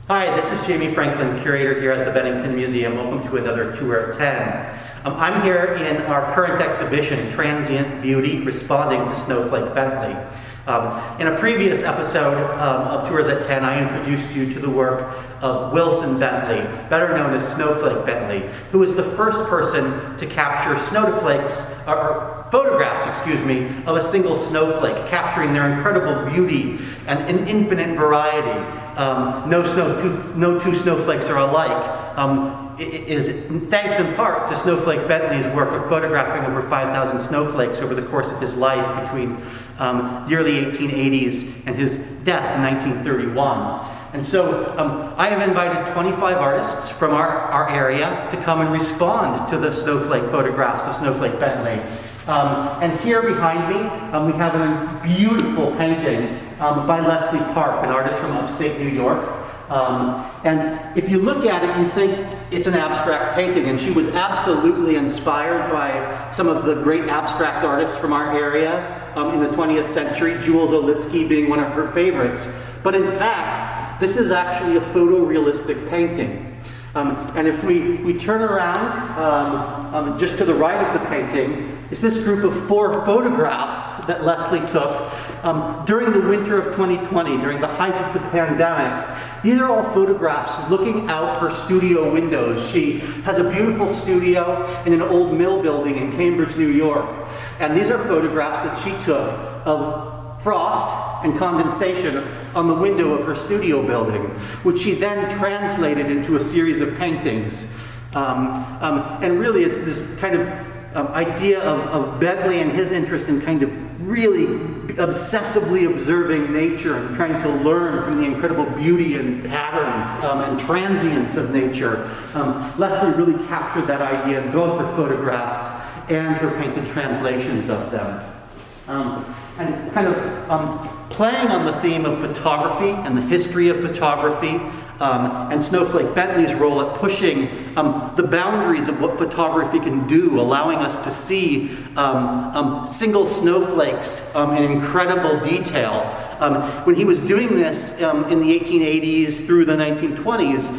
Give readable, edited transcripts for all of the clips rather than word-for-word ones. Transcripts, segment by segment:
Hi, this is Jamie Franklin, curator here at the Bennington Museum. Welcome to another Tour at 10. I'm here in our current exhibition, Transient Beauty, responding to Snowflake Bentley. In a previous episode of Tours at 10, I introduced you to the work of Wilson Bentley, better known as Snowflake Bentley, who was the first person to capture snowflakes, or photographs, excuse me, of a single snowflake, capturing their incredible beauty and an infinite variety. No two snowflakes are alike. Is thanks in part to Snowflake Bentley's work of photographing over 5,000 snowflakes over the course of his life between the early 1880s and his death in 1931. And so I have invited 25 artists from our area to come and respond to the snowflake photographs of Snowflake Bentley. And here behind me, we have a beautiful painting by Leslie Park, an artist from upstate New York. And if you look at it, you think it's an abstract painting, and she was absolutely inspired by some of the great abstract artists from our area in the 20th century, Jules Olitsky being one of her favorites. But in fact, this is actually a photorealistic painting. And if we turn around, just to the right of the painting, is this group of 4 photographs that Leslie took during the winter of 2020, during the height of the pandemic. These are all photographs looking out her studio windows. She has a beautiful studio in an old mill building in Cambridge, New York. And these are photographs that she took of frost and condensation on the window of her studio building, which she then translated into a series of paintings. And really it's this kind of idea of Bentley and his interest in kind of really obsessively observing nature and trying to learn from the incredible beauty and patterns and transience of nature. Leslie really captured that idea in both her photographs and her painted translations of them. And kind of playing on the theme of photography and the history of photography, and Snowflake Bentley's role at pushing the boundaries of what photography can do, allowing us to see single snowflakes in incredible detail. When he was doing this in the 1880s through the 1920s,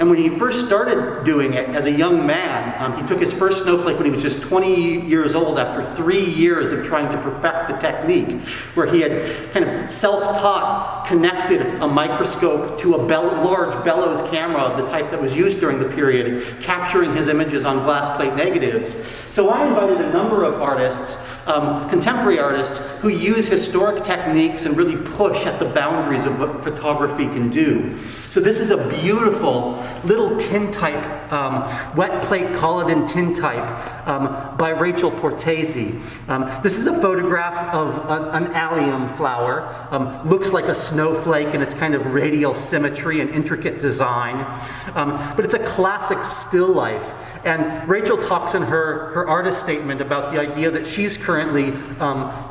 and when he first started doing it as a young man, he took his first snowflake when he was just 20 years old after 3 years of trying to perfect the technique, where he had kind of self-taught connected a microscope to a large bellows camera of the type that was used during the period, capturing his images on glass plate negatives. So I invited a number of artists, contemporary artists, who use historic techniques and really push at the boundaries of what photography can do. So this is a beautiful little tintype, wet plate Collodon tintype by Rachel Portese. This is a photograph of an allium flower. Looks like a snowflake in its kind of radial symmetry and intricate design. But it's a classic still life. And Rachel talks in her artist statement about the idea that she's currently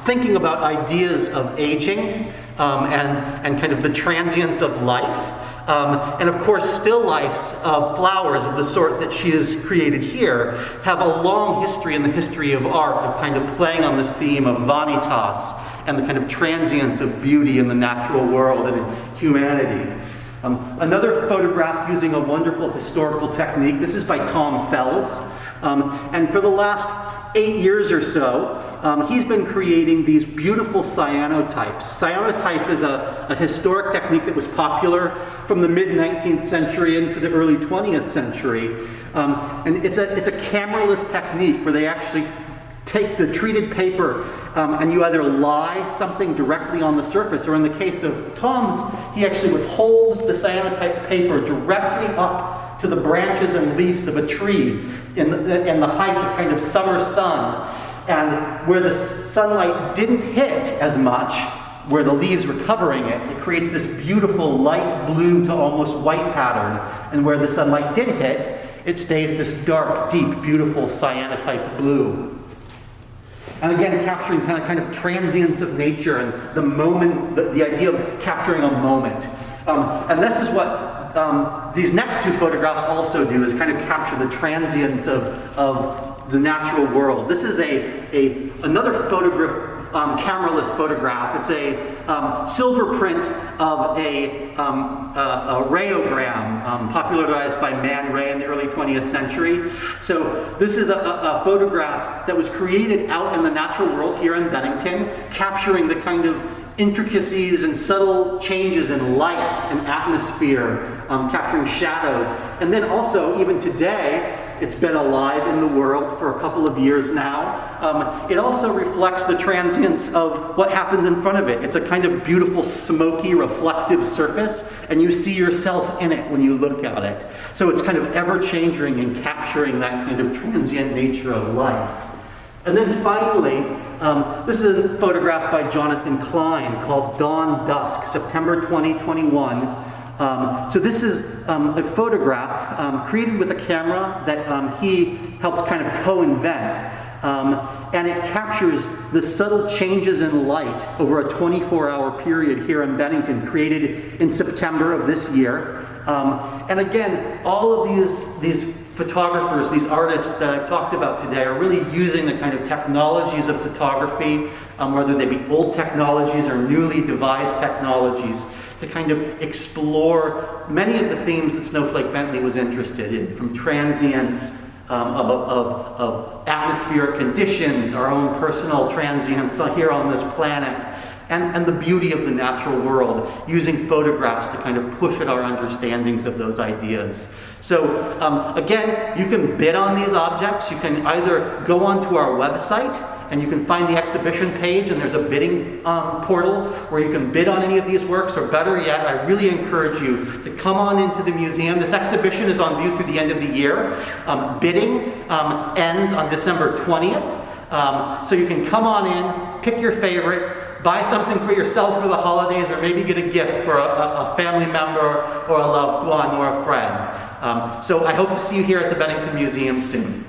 thinking about ideas of aging and kind of the transience of life. And of course, still lifes of flowers of the sort that she has created here have a long history in the history of art of kind of playing on this theme of vanitas and the kind of transience of beauty in the natural world and in humanity. Another photograph using a wonderful historical technique. This is by Tom Fells. And for the last 8 years or so, he's been creating these beautiful cyanotypes. Cyanotype is a historic technique that was popular from the mid-19th century into the early 20th century. And it's a cameraless technique where they actually take the treated paper and you either lie something directly on the surface, or in the case of Tom's, he actually would hold the cyanotype paper directly up to the branches and leaves of a tree in the height of kind of summer sun. And where the sunlight didn't hit as much, where the leaves were covering it, it creates this beautiful light blue to almost white pattern. And where the sunlight did hit, it stays this dark, deep, beautiful cyanotype blue. And again, capturing kind of transience of nature and the moment, the idea of capturing a moment. And this is what these next 2 photographs also do, is kind of capture the transience of the natural world. This is another photograph cameraless photograph. It's a silver print of a rayogram popularized by Man Ray in the early 20th century. So this is a photograph that was created out in the natural world here in Bennington, capturing the kind of intricacies and subtle changes in light and atmosphere, capturing shadows. And then also, even today, it's been alive in the world for a couple of years now. It also reflects the transience of what happens in front of it. It's a kind of beautiful, smoky, reflective surface, and you see yourself in it when you look at it. So it's kind of ever-changing and capturing that kind of transient nature of life. And then finally, this is a photograph by Jonathan Klein called Dawn Dusk, September 2021. So this is a photograph created with a camera that he helped kind of co-invent. And it captures the subtle changes in light over a 24-hour period here in Bennington, created in September of this year. And again, all of these photographers, these artists that I've talked about today are really using the kind of technologies of photography, whether they be old technologies or newly devised technologies, to kind of explore many of the themes that Snowflake Bentley was interested in, from transience, of atmospheric conditions, our own personal transience here on this planet, and the beauty of the natural world, using photographs to kind of push at our understandings of those ideas. So again, you can bid on these objects. You can either go onto our website and you can find the exhibition page, and there's a bidding portal where you can bid on any of these works, or better yet, I really encourage you to come on into the museum. This exhibition is on view through the end of the year. Bidding ends on December 20th. So you can come on in, pick your favorite, buy something for yourself for the holidays, or maybe get a gift for a family member or a loved one or a friend. So I hope to see you here at the Bennington Museum soon.